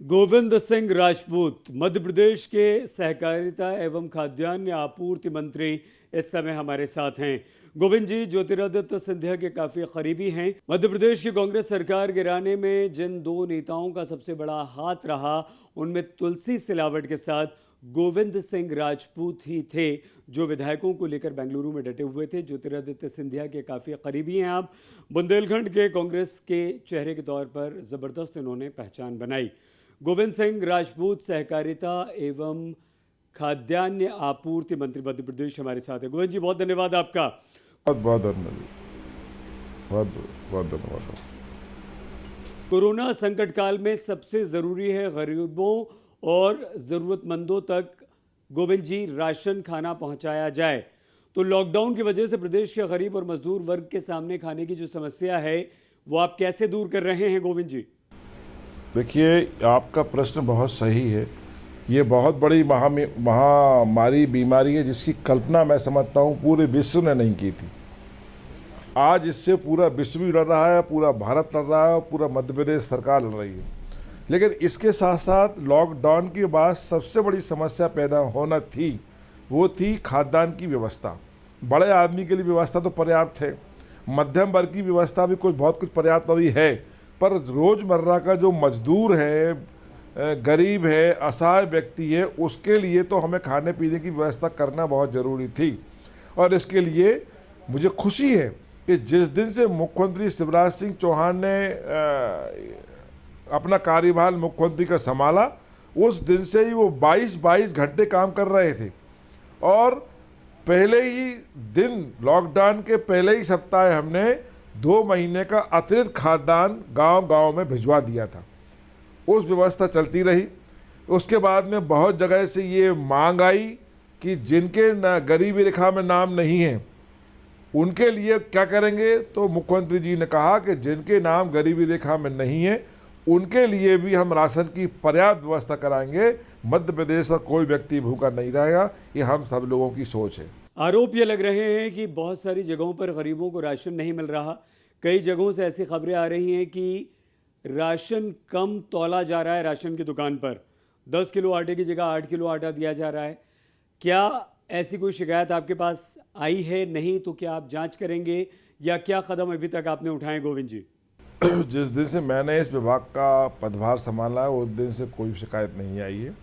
गोविंद सिंह राजपूत मध्य प्रदेश के सहकारिता एवं खाद्यान्न आपूर्ति मंत्री इस समय हमारे साथ हैं। गोविंद जी ज्योतिरादित्य सिंधिया के काफी करीबी हैं। मध्य प्रदेश की कांग्रेस सरकार गिराने में जिन दो नेताओं का सबसे बड़ा हाथ रहा उनमें तुलसी सिलावट के साथ गोविंद सिंह राजपूत ही थे, जो विधायकों को लेकर बेंगलुरु में डटे हुए थे। ज्योतिरादित्य सिंधिया के काफी करीबी हैं आप। बुंदेलखंड के कांग्रेस के चेहरे के तौर पर जबरदस्त इन्होंने पहचान बनाई। गोविंद सिंह राजपूत सहकारिता एवं खाद्यान्न आपूर्ति मंत्री मध्य प्रदेश हमारे साथ है। गोविंद जी बहुत धन्यवाद आपका। बहुत बहुत धन्यवाद, बहुत बहुत धन्यवाद। कोरोना संकट काल में सबसे जरूरी है गरीबों और जरूरतमंदों तक गोविंद जी राशन खाना पहुंचाया जाए, तो लॉकडाउन की वजह से प्रदेश के गरीब और मजदूर वर्ग के सामने खाने की जो समस्या है वो आप कैसे दूर कर रहे हैं गोविंद जी? देखिए, आपका प्रश्न बहुत सही है। ये बहुत बड़ी महामारी बीमारी है जिसकी कल्पना मैं समझता हूँ पूरे विश्व ने नहीं की थी। आज इससे पूरा विश्व भी लड़ रहा है, पूरा भारत लड़ रहा है, पूरा मध्य प्रदेश सरकार लड़ रही है। लेकिन इसके साथ साथ लॉकडाउन के बाद सबसे बड़ी समस्या पैदा होना थी वो थी खाद्यान्न की व्यवस्था। बड़े आदमी के लिए व्यवस्था तो पर्याप्त है, मध्यम वर्ग की व्यवस्था भी बहुत कुछ पर्याप्त अभी है, पर रोज़मर्रा का जो मजदूर है, गरीब है, असहाय व्यक्ति है, उसके लिए तो हमें खाने पीने की व्यवस्था करना बहुत ज़रूरी थी। और इसके लिए मुझे खुशी है कि जिस दिन से मुख्यमंत्री शिवराज सिंह चौहान ने अपना कार्यभार मुख्यमंत्री का संभाला, उस दिन से ही वो 22 घंटे काम कर रहे थे। और पहले ही दिन, लॉकडाउन के पहले ही सप्ताह हमने 2 महीने का अतिरिक्त खाद्यान्न गांव-गांव में भिजवा दिया था। उस व्यवस्था चलती रही। उसके बाद में बहुत जगह से ये मांग आई कि जिनके गरीबी रेखा में नाम नहीं है उनके लिए क्या करेंगे, तो मुख्यमंत्री जी ने कहा कि जिनके नाम गरीबी रेखा में नहीं है उनके लिए भी हम राशन की पर्याप्त व्यवस्था कराएंगे। मध्य प्रदेश का कोई व्यक्ति भूखा नहीं रहेगा, ये हम सब लोगों की सोच है। आरोप ये लग रहे हैं कि बहुत सारी जगहों पर गरीबों को राशन नहीं मिल रहा। कई जगहों से ऐसी खबरें आ रही हैं कि राशन कम तौला जा रहा है, राशन की दुकान पर 10 किलो आटे की जगह 8 किलो आटा दिया जा रहा है। क्या ऐसी कोई शिकायत आपके पास आई है? नहीं तो क्या आप जांच करेंगे या क्या कदम अभी तक आपने उठाए गोविंद जी? जिस दिन से मैंने इस विभाग का पदभार संभाला है उस दिन से कोई शिकायत नहीं आई है।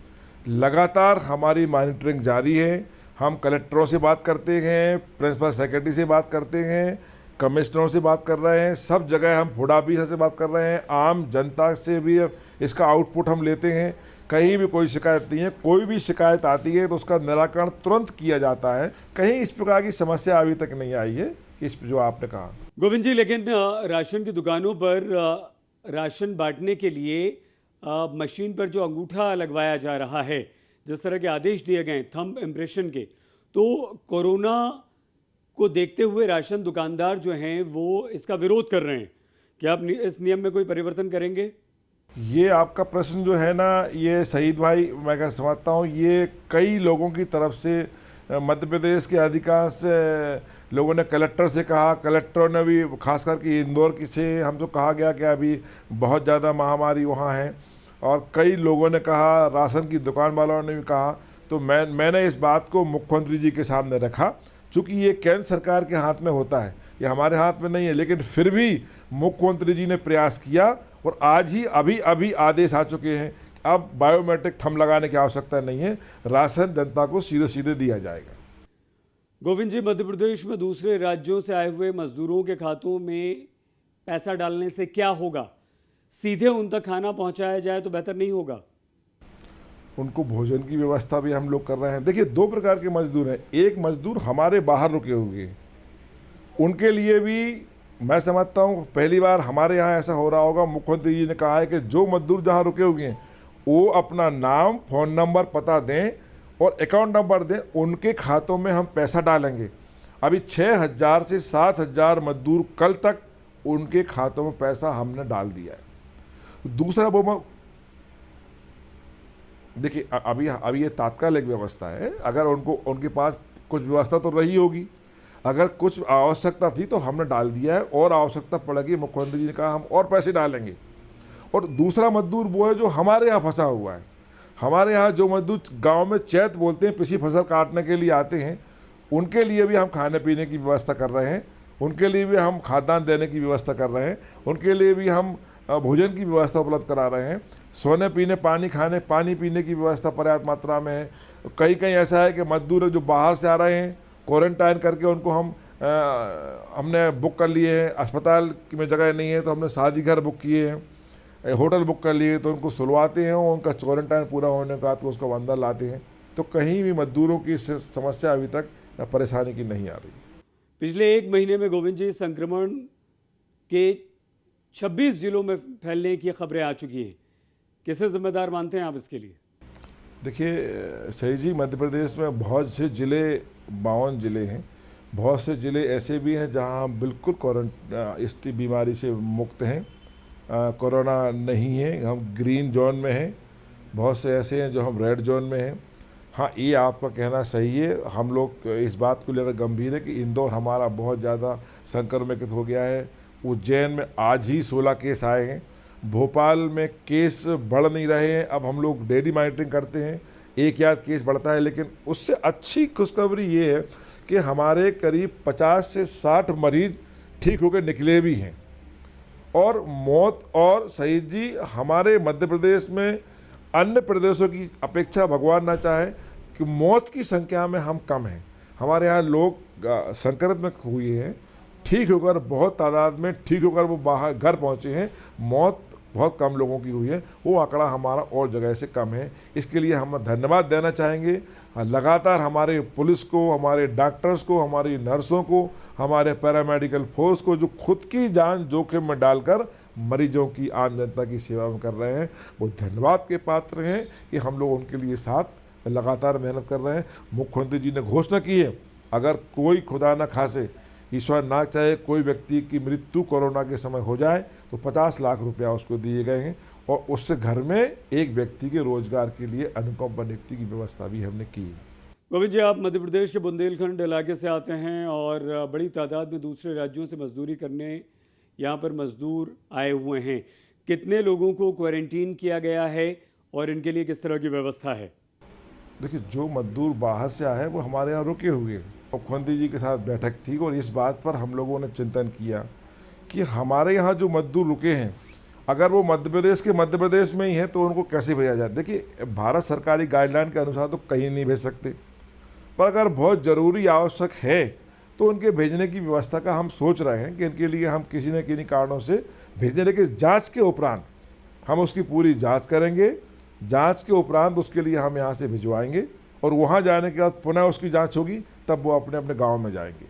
लगातार हमारी मॉनिटरिंग जारी है। हम कलेक्टरों से बात करते हैं, प्रिंसिपल सेक्रेटरी से बात करते हैं, कमिश्नरों से बात कर रहे हैं, सब जगह हम फूड ऑफिसर से बात कर रहे हैं, आम जनता से भी इसका आउटपुट हम लेते हैं। कहीं भी कोई शिकायत नहीं है। कोई भी शिकायत आती है तो उसका निराकरण तुरंत किया जाता है। कहीं इस प्रकार की समस्या अभी तक नहीं आई है कि इस जो आपने कहा। गोविंद जी, लेकिन राशन की दुकानों पर राशन बांटने के लिए मशीन पर जो अंगूठा लगवाया जा रहा है, जिस तरह के आदेश दिए गए थंब इम्प्रेशन के, तो कोरोना को देखते हुए राशन दुकानदार जो हैं वो इसका विरोध कर रहे हैं। क्या आप इस नियम में कोई परिवर्तन करेंगे? ये आपका प्रश्न जो है ना, ये शहीद भाई, मैं क्या समझता हूँ ये कई लोगों की तरफ से मध्य प्रदेश के अधिकांश लोगों ने कलेक्टर से कहा, कलेक्टर ने भी खास करके इंदौर से हमको कहा गया कि अभी बहुत ज़्यादा महामारी वहाँ है, और कई लोगों ने कहा, राशन की दुकान वालों ने भी कहा। तो मैंने इस बात को मुख्यमंत्री जी के सामने रखा। चूँकि ये केंद्र सरकार के हाथ में होता है, ये हमारे हाथ में नहीं है, लेकिन फिर भी मुख्यमंत्री जी ने प्रयास किया और आज ही अभी आदेश आ चुके हैं। अब बायोमेट्रिक थंब लगाने की आवश्यकता नहीं है, राशन जनता को सीधे सीधे दिया जाएगा। गोविंद जी, मध्य प्रदेश में दूसरे राज्यों से आए हुए मजदूरों के खातों में पैसा डालने से क्या होगा? सीधे उन तक खाना पहुंचाया जाए तो बेहतर नहीं होगा? उनको भोजन की व्यवस्था भी हम लोग कर रहे हैं। देखिए, 2 प्रकार के मजदूर हैं। एक मजदूर हमारे बाहर रुके हुए, उनके लिए भी मैं समझता हूँ पहली बार हमारे यहाँ ऐसा हो रहा होगा। मुख्यमंत्री जी ने कहा है कि जो मजदूर जहाँ रुके हुए हैं वो अपना नाम, फ़ोन नंबर, पता दें और अकाउंट नंबर दें, उनके खातों में हम पैसा डालेंगे। अभी 6,000 से 7,000 मजदूर कल तक उनके खातों में पैसा हमने डाल दिया है। दूसरा वो, देखिए अभी ये तात्कालिक व्यवस्था है। अगर उनके पास कुछ व्यवस्था तो रही होगी, अगर कुछ आवश्यकता थी तो हमने डाल दिया है, और आवश्यकता पड़ेगी मुख्यमंत्री जी ने कहा हम और पैसे डालेंगे। और दूसरा मजदूर वो है जो हमारे यहाँ फंसा हुआ है। हमारे यहाँ जो मजदूर गांव में चैत बोलते हैं, पिछली फसल काटने के लिए आते हैं, उनके लिए भी हम खाने पीने की व्यवस्था कर रहे हैं, उनके लिए भी हम खाद्यान्न देने की व्यवस्था कर रहे हैं, उनके लिए भी हम भोजन की व्यवस्था उपलब्ध करा रहे हैं। सोने पीने पानी पीने की व्यवस्था पर्याप्त मात्रा में है। कहीं कहीं ऐसा है कि मजदूर जो बाहर से आ रहे हैं, क्वारंटाइन करके उनको हमने बुक कर लिए हैं। अस्पताल में जगह नहीं है तो हमने शादी घर बुक किए हैं, होटल बुक कर लिए, तो उनको सुलवाते हैं और उनका क्वारंटाइन पूरा होने के बाद तो उसको अंदर लाते हैं। तो कहीं भी मजदूरों की समस्या अभी तक परेशानी की नहीं आ रही। पिछले एक महीने में गोविंद जी संक्रमण के 26 जिलों में फैलने की खबरें आ चुकी हैं। किसे जिम्मेदार मानते हैं आप इसके लिए? देखिए सही जी, मध्य प्रदेश में बहुत से ज़िले, 52 ज़िले हैं। बहुत से ज़िले ऐसे भी हैं जहां बिल्कुल इस बीमारी से मुक्त हैं, कोरोना नहीं है, हम ग्रीन जोन में हैं। बहुत से ऐसे हैं जो हम रेड जोन में हैं। हाँ, ये आपका कहना सही है। हम लोग इस बात को लेकर गंभीर है कि इंदौर हमारा बहुत ज़्यादा संक्रमित हो गया है। उज्जैन में आज ही 16 केस आए हैं। भोपाल में केस बढ़ नहीं रहे हैं। अब हम लोग डेली मॉनिटरिंग करते हैं, एक या केस बढ़ता है, लेकिन उससे अच्छी खुशखबरी ये है कि हमारे करीब 50 से 60 मरीज ठीक होकर निकले भी हैं। और मौत, और सईद जी हमारे मध्य प्रदेश में अन्य प्रदेशों की अपेक्षा, भगवान ना चाहे, कि मौत की संख्या में हम कम हैं। हमारे यहाँ लोग संक्रमित हुए हैं, ठीक होकर बहुत तादाद में ठीक होकर वो बाहर घर पहुँचे हैं। मौत बहुत कम लोगों की हुई है, वो आंकड़ा हमारा और जगह से कम है। इसके लिए हम धन्यवाद देना चाहेंगे लगातार हमारे पुलिस को, हमारे डॉक्टर्स को, हमारी नर्सों को, हमारे पैरामेडिकल फोर्स को, जो खुद की जान जोखिम में डालकर मरीजों की, आम जनता की सेवा में कर रहे हैं। वो धन्यवाद के पात्र हैं कि हम लोग उनके लिए साथ लगातार मेहनत कर रहे हैं। मुख्यमंत्री जी ने घोषणा की है, अगर कोई खुदा न खासे, ईश्वर ना चाहे, कोई व्यक्ति की मृत्यु कोरोना के समय हो जाए तो 50 लाख रुपया उसको दिए गए हैं, और उससे घर में एक व्यक्ति के रोजगार के लिए अनुकंपा नियुक्ति की व्यवस्था भी हमने की है। गोविंद जी, आप मध्य प्रदेश के बुंदेलखंड इलाके से आते हैं और बड़ी तादाद में दूसरे राज्यों से मजदूरी करने यहाँ पर मजदूर आए हुए हैं। कितने लोगों को क्वारंटीन किया गया है और इनके लिए किस तरह की व्यवस्था है? देखिए, जो मजदूर बाहर से आए हैं वो हमारे यहाँ रुके हुए हैं। मुख्यमंत्री जी के साथ बैठक थी और इस बात पर हम लोगों ने चिंतन किया कि हमारे यहाँ जो मजदूर रुके हैं, अगर वो मध्य प्रदेश में ही है तो उनको कैसे भेजा जाए। देखिए, भारत सरकारी गाइडलाइन के अनुसार तो कहीं नहीं भेज सकते, पर अगर बहुत ज़रूरी आवश्यक है तो उनके भेजने की व्यवस्था का हम सोच रहे हैं कि इनके लिए हम किसी न किसी कारणों से भेजने, लेकिन जाँच के उपरांत हम उसकी पूरी जाँच करेंगे। जांच के उपरांत उसके लिए हम यहाँ से भिजवाएंगे और वहाँ जाने के बाद पुनः उसकी जांच होगी, तब वो अपने अपने गांव में जाएंगे।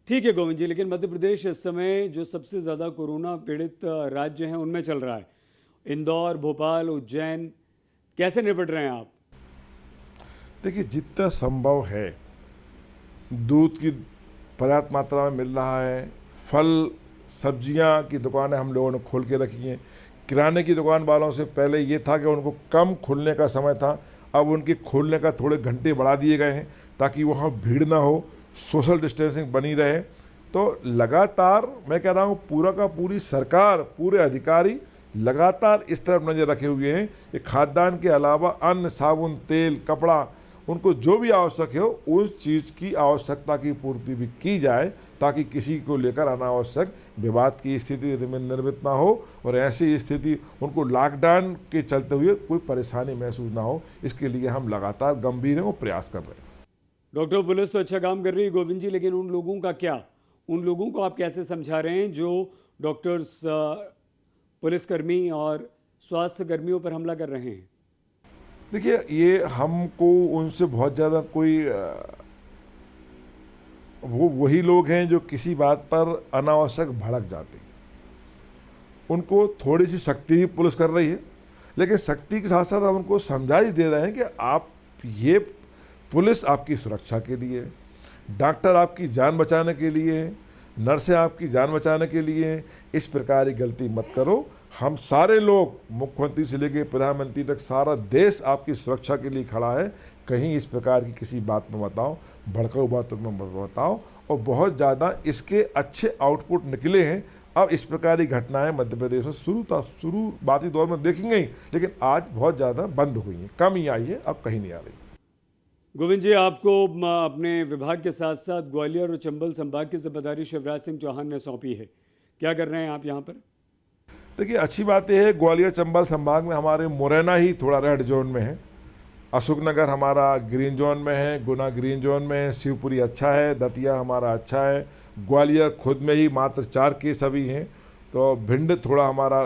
ठीक है गोविंद जी, लेकिन मध्य प्रदेश इस समय जो सबसे ज़्यादा कोरोना पीड़ित राज्य हैं उनमें चल रहा है। इंदौर, भोपाल, उज्जैन, कैसे निपट रहे हैं आप? देखिए, जितना संभव है दूध की पर्याप्त मात्रा में मिल रहा है। फल सब्जियां की दुकानें हम लोगों ने खोल के रखी हैं। किराने की दुकान वालों से पहले ये था कि उनको कम खुलने का समय था, अब उनके खोलने का थोड़े घंटे बढ़ा दिए गए हैं ताकि वहाँ भीड़ ना हो, सोशल डिस्टेंसिंग बनी रहे। तो लगातार मैं कह रहा हूँ, पूरा का पूरी सरकार, पूरे अधिकारी लगातार इस तरफ नज़र रखे हुए हैं कि खाद्यान्न के अलावा अन्न, साबुन, तेल, कपड़ा, उनको जो भी आवश्यक हो उस चीज़ की आवश्यकता की पूर्ति भी की जाए, ताकि किसी को लेकर अनावश्यक विवाद की स्थिति निर्मित ना हो और ऐसी स्थिति उनको लॉकडाउन के चलते हुए कोई परेशानी महसूस ना हो। इसके लिए हम लगातार गंभीर हैं और प्रयास कर रहे हैं। डॉक्टर, पुलिस तो अच्छा काम कर रही है गोविंद जी, लेकिन उन लोगों का क्या? उन लोगों को आप कैसे समझा रहे हैं जो डॉक्टर्स, पुलिसकर्मी और स्वास्थ्य कर्मियों पर हमला कर रहे हैं? देखिए, ये हमको उनसे बहुत ज़्यादा कोई वो वही लोग हैं जो किसी बात पर अनावश्यक भड़क जाते हैं। उनको थोड़ी सी सख्ती ही पुलिस कर रही है, लेकिन सख्ती के साथ साथ हम उनको समझा ही दे रहे हैं कि आप, ये पुलिस आपकी सुरक्षा के लिए, डॉक्टर आपकी जान बचाने के लिए, नर्सें आपकी जान बचाने के लिए, इस प्रकार की गलती मत करो। हम सारे लोग, मुख्यमंत्री से लेकर प्रधानमंत्री तक, सारा देश आपकी सुरक्षा के लिए खड़ा है। कहीं इस प्रकार की किसी बात में बताओ, भड़काऊ बातों में बताओ। और बहुत ज़्यादा इसके अच्छे आउटपुट निकले हैं, अब इस प्रकार की घटनाएं मध्य प्रदेश में शुरुआती दौर में देखेंगे ही, लेकिन आज बहुत ज़्यादा बंद हुई हैं, कम ही आई है, अब कहीं नहीं आ रही। गोविंद जी, आपको अपने विभाग के साथ साथ ग्वालियर और चंबल संभाग की जिम्मेदारी शिवराज सिंह चौहान ने सौंपी है, क्या कर रहे हैं आप यहाँ पर? देखिए, अच्छी बात यह है, ग्वालियर चंबल संभाग में हमारे मुरैना ही थोड़ा रेड जोन में है, अशोकनगर हमारा ग्रीन जोन में है, गुना ग्रीन जोन में है, शिवपुरी अच्छा है, दतिया हमारा अच्छा है, ग्वालियर खुद में ही मात्र 4 केस अभी हैं, तो भिंड थोड़ा हमारा,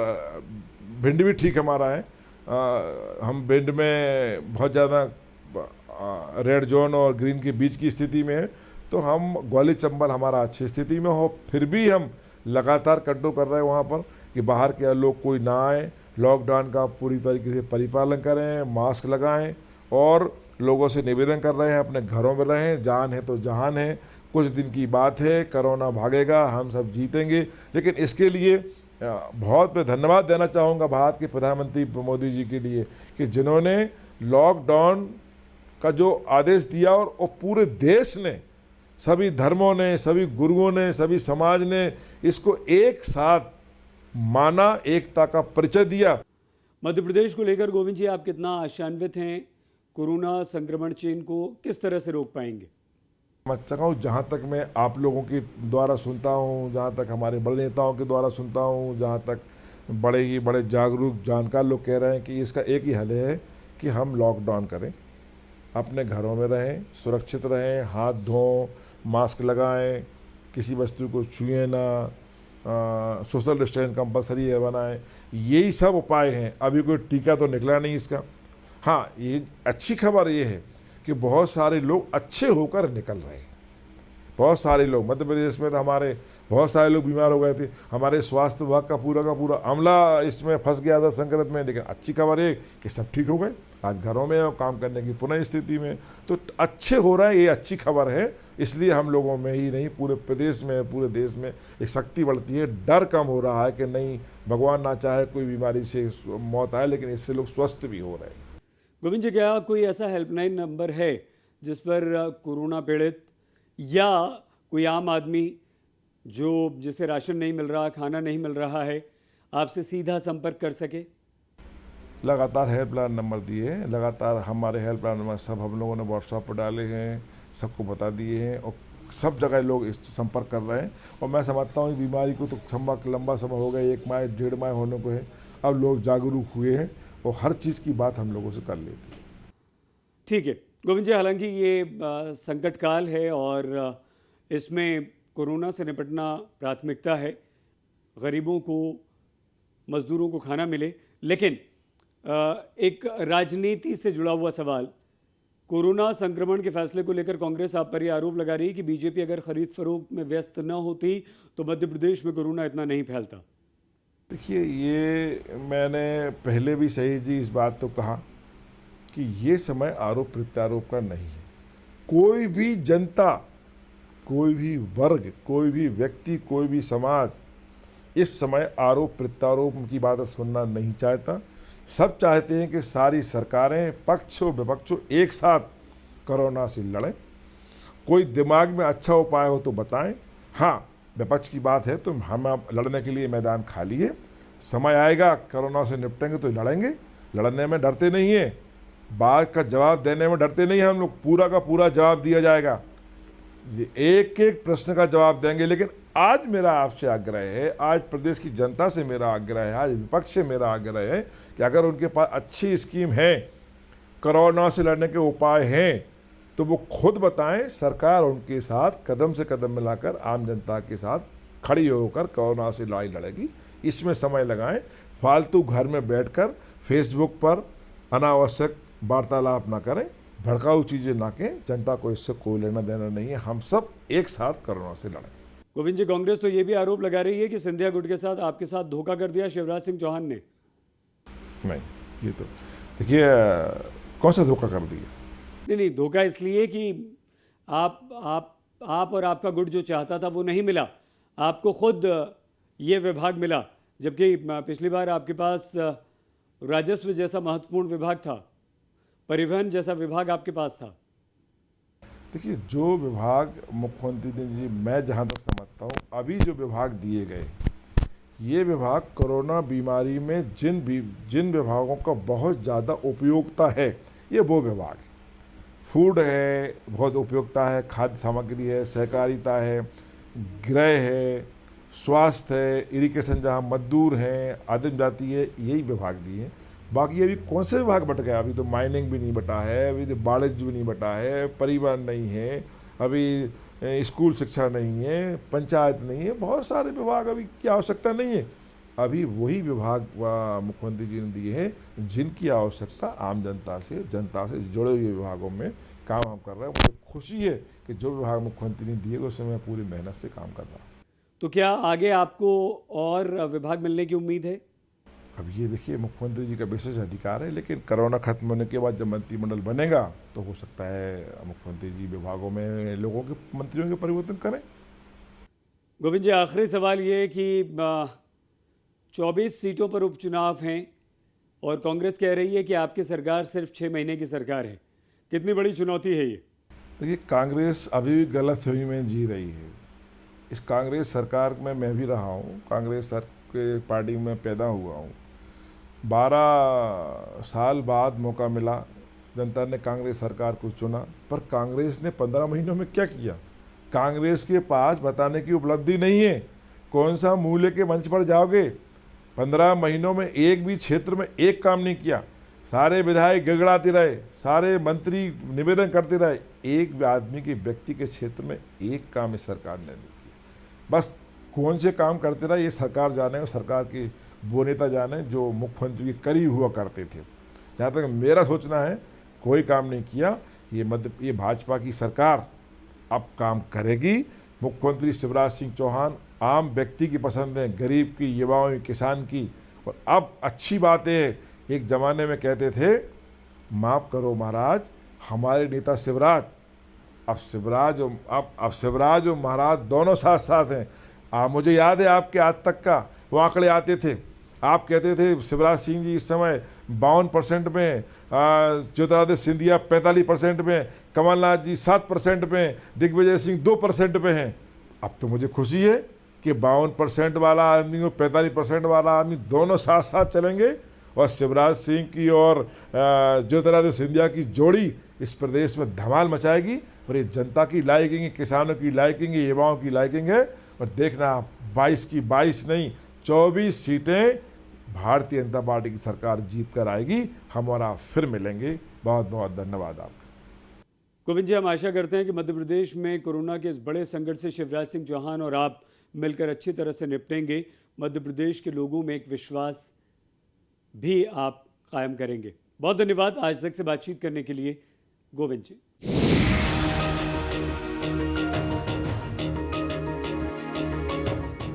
भिंड भी ठीक हमारा है। हम भिंड में बहुत ज़्यादा रेड जोन और ग्रीन के बीच की स्थिति में है, तो हम ग्वालियर चंबल हमारा अच्छी स्थिति में हो, फिर भी हम लगातार कंट्रोल कर रहे हैं वहाँ पर कि बाहर के लोग कोई ना आए, लॉकडाउन का पूरी तरीके से परिपालन करें, मास्क लगाएं और लोगों से निवेदन कर रहे हैं अपने घरों में रहें, जान है तो जहान है, कुछ दिन की बात है, कोरोना भागेगा, हम सब जीतेंगे। लेकिन इसके लिए बहुत मैं धन्यवाद देना चाहूँगा भारत के प्रधानमंत्री मोदी जी के लिए कि जिन्होंने लॉकडाउन का जो आदेश दिया और पूरे देश ने, सभी धर्मों ने, सभी गुरुओं ने, सभी समाज ने इसको एक साथ माना, एकता का परिचय दिया। मध्य प्रदेश को लेकर गोविंद जी आप कितना आशान्वित हैं? कोरोना संक्रमण चेन को किस तरह से रोक पाएंगे? मैं चाहूँ, जहाँ तक मैं आप लोगों के द्वारा सुनता हूँ, जहाँ तक हमारे बड़े नेताओं के द्वारा सुनता हूँ, जहाँ तक बड़े जागरूक जानकार लोग कह रहे हैं कि इसका एक ही हल है कि हम लॉकडाउन करें, अपने घरों में रहें, सुरक्षित रहें, हाथ धों, मास्क लगाएं, किसी वस्तु को छुएं ना, सोशल डिस्टेंस कंपलसरी है बनाएं, यही सब उपाय हैं। अभी कोई टीका तो निकला नहीं इसका। हाँ, ये अच्छी खबर ये है कि बहुत सारे लोग अच्छे होकर निकल रहे हैं। बहुत सारे लोग मध्य प्रदेश में तो हमारे बहुत सारे लोग बीमार हो गए थे, हमारे स्वास्थ्य विभाग का पूरा अमला इसमें फंस गया था संक्रमण में, लेकिन अच्छी खबर है कि सब ठीक हो गए, आज घरों में और काम करने की पुनः स्थिति में, तो अच्छे हो रहा है, ये अच्छी खबर है। इसलिए हम लोगों में ही नहीं, पूरे प्रदेश में, पूरे देश में एक शक्ति बढ़ती है, डर कम हो रहा है कि नहीं, भगवान ना चाहे कोई बीमारी से मौत आए, लेकिन इससे लोग स्वस्थ भी हो रहे हैं। गोविंद जी, क्या कोई ऐसा हेल्पलाइन नंबर है जिस पर कोरोना पीड़ित या कोई आम आदमी जिसे राशन नहीं मिल रहा, खाना नहीं मिल रहा है, आपसे सीधा संपर्क कर सके? लगातार हेल्पलाइन नंबर दिए हैं, लगातार हमारे हेल्पलाइन नंबर सब हम लोगों ने व्हाट्सएप पर डाले हैं, सबको बता दिए हैं और सब जगह लोग इस संपर्क कर रहे हैं। और मैं समझता हूँ बीमारी को तो लंबा समय हो गया, 1 माह 1.5 माह होने को है, अब लोग जागरूक हुए हैं और हर चीज़ की बात हम लोगों से कर लेते हैं। ठीक है गोविंद जी, हालांकि ये संकट काल है और इसमें कोरोना से निपटना प्राथमिकता है, गरीबों को, मजदूरों को खाना मिले, लेकिन एक राजनीति से जुड़ा हुआ सवाल, कोरोना संक्रमण के फैसले को लेकर कांग्रेस आप पर यह आरोप लगा रही है कि बीजेपी अगर खरीद फरोख्त में व्यस्त न होती तो मध्य प्रदेश में कोरोना इतना नहीं फैलता। देखिए, ये मैंने पहले भी सही जी इस बात तो कहा कि ये समय आरोप प्रत्यारोप का नहीं है। कोई भी जनता, कोई भी वर्ग, कोई भी व्यक्ति, कोई भी समाज इस समय आरोप प्रत्यारोप की बातें सुनना नहीं चाहता। सब चाहते हैं कि सारी सरकारें, पक्ष और विपक्ष एक साथ कोरोना से लड़ें। कोई दिमाग में अच्छा उपाय हो तो बताएं। हाँ, विपक्ष की बात है तो हम लड़ने के लिए मैदान खाली है, समय आएगा कोरोना से निपटेंगे तो लड़ेंगे, लड़ने में डरते नहीं है, बात का जवाब देने में डरते नहीं है हम लोग, पूरा का पूरा जवाब दिया जाएगा, ये एक एक प्रश्न का जवाब देंगे। लेकिन आज मेरा आपसे आग्रह है, आज प्रदेश की जनता से मेरा आग्रह है, आज विपक्ष से मेरा आग्रह है कि अगर उनके पास अच्छी स्कीम है, कोरोना से लड़ने के उपाय हैं, तो वो खुद बताएं। सरकार उनके साथ कदम से कदम मिलाकर आम जनता के साथ खड़ी होकर कोरोना से लड़ाई लड़ेगी। इसमें समय लगाएं, फालतू घर में बैठकर फेसबुक पर अनावश्यक वार्तालाप ना करें, भड़काऊ चीज़ें ना कहें। जनता को इससे कोई लेना देना नहीं है, हम सब एक साथ कोरोना से लड़ें। गोविंद जी, कांग्रेस तो ये भी आरोप लगा रही है कि सिंधिया गुट के साथ आपके साथ धोखा कर दिया शिवराज सिंह चौहान ने। नहीं, ये तो देखिए कौन सा धोखा कर दिया? नहीं, धोखा इसलिए कि आप और आपका गुट जो चाहता था वो नहीं मिला, आपको खुद ये विभाग मिला, जबकि पिछली बार आपके पास राजस्व जैसा महत्वपूर्ण विभाग था, परिवहन जैसा विभाग आपके पास था। देखिए, जो विभाग मुख्यमंत्री जी, मैं जहाँ तक समझता हूँ, अभी जो विभाग दिए गए ये विभाग कोरोना बीमारी में जिन विभागों का बहुत ज़्यादा उपयोगिता है, ये वो विभाग है। फूड है, बहुत उपयोगिता है, खाद्य सामग्री है, सहकारिता है, गृह है, स्वास्थ्य है, इरिगेशन जहाँ मजदूर हैं, आदिम जाति है, यही विभाग दिए हैं। बाकी अभी कौन से विभाग बट गया? अभी तो माइनिंग भी नहीं बटा है, अभी तो वाणिज्य भी नहीं बटा है, परिवहन नहीं है, अभी स्कूल शिक्षा नहीं है, पंचायत नहीं है, बहुत सारे विभाग अभी की आवश्यकता नहीं है। अभी वही विभाग मुख्यमंत्री जी ने दिए हैं जिनकी आवश्यकता आम जनता से जुड़े हुए विभागों में काम हम कर रहे हैं। मुझे खुशी है कि जो विभाग मुख्यमंत्री ने दिए उसमें मैं पूरी मेहनत से काम कर रहा हूँ। तो क्या आगे आपको और विभाग मिलने की उम्मीद है? अब ये देखिए, मुख्यमंत्री जी का विशेष अधिकार है, लेकिन कोरोना खत्म होने के बाद जब मंत्रिमंडल बनेगा तो हो सकता है मुख्यमंत्री जी विभागों में लोगों के मंत्रियों के परिवर्तन करें। गोविंद जी, आखिरी सवाल ये है कि 24 सीटों पर उपचुनाव हैं और कांग्रेस कह रही है कि आपकी सरकार सिर्फ 6 महीने की सरकार है। कितनी बड़ी चुनौती है ये? देखिए, कांग्रेस अभी भी गलतफहमी में जी रही है। इस कांग्रेस सरकार में मैं भी रहा हूँ, कांग्रेस के पार्टी में पैदा हुआ हूँ। 12 साल बाद मौका मिला, जनता ने कांग्रेस सरकार को चुना, पर कांग्रेस ने 15 महीनों में क्या किया? कांग्रेस के पास बताने की उपलब्धि नहीं है। कौन सा मूल्य के मंच पर जाओगे? 15 महीनों में एक भी क्षेत्र में एक काम नहीं किया। सारे विधायक गिड़गिड़ाते रहे, सारे मंत्री निवेदन करते रहे, एक आदमी के व्यक्ति के क्षेत्र में एक काम इस सरकार ने नहीं किया। बस कौन से काम करते रहे ये सरकार जाने और सरकार के वो नेता जाने जो मुख्यमंत्री के करीब हुआ करते थे। जहाँ तक मेरा सोचना है, कोई काम नहीं किया। ये भाजपा की सरकार अब काम करेगी। मुख्यमंत्री शिवराज सिंह चौहान आम व्यक्ति की पसंद है, गरीब की, युवाओं की, किसान की। और अब अच्छी बात है, एक ज़माने में कहते थे माफ़ करो महाराज, हमारे नेता शिवराज, अब शिवराज और महाराज दोनों साथ साथ हैं। मुझे याद है आपके आज तक का वो आंकड़े आते थे। आप कहते थे शिवराज सिंह जी इस समय 52% में, ज्योतिरादित्य सिंधिया 45% में, कमलनाथ जी 7% में, दिग्विजय सिंह 2% पे हैं। अब तो मुझे खुशी है कि 52% वाला आदमी और 45% वाला आदमी दोनों साथ साथ चलेंगे और शिवराज सिंह की और ज्योतिरादित्य सिंधिया की जोड़ी इस प्रदेश में धमाल मचाएगी। और ये जनता की लाइकिंग है, किसानों की लाइकिंग है, युवाओं की लाइकिंग है। और देखना 22 की 22 नहीं 24 सीटें भारतीय जनता पार्टी की सरकार जीत कर आएगी। हम और आप फिर मिलेंगे। बहुत बहुत धन्यवाद आपका। गोविंद जी, हम आशा करते हैं कि मध्य प्रदेश में कोरोना के इस बड़े संकट से शिवराज सिंह चौहान और आप मिलकर अच्छी तरह से निपटेंगे। मध्य प्रदेश के लोगों में एक विश्वास भी आप कायम करेंगे। बहुत धन्यवाद आज तक से बातचीत करने के लिए गोविंद जी।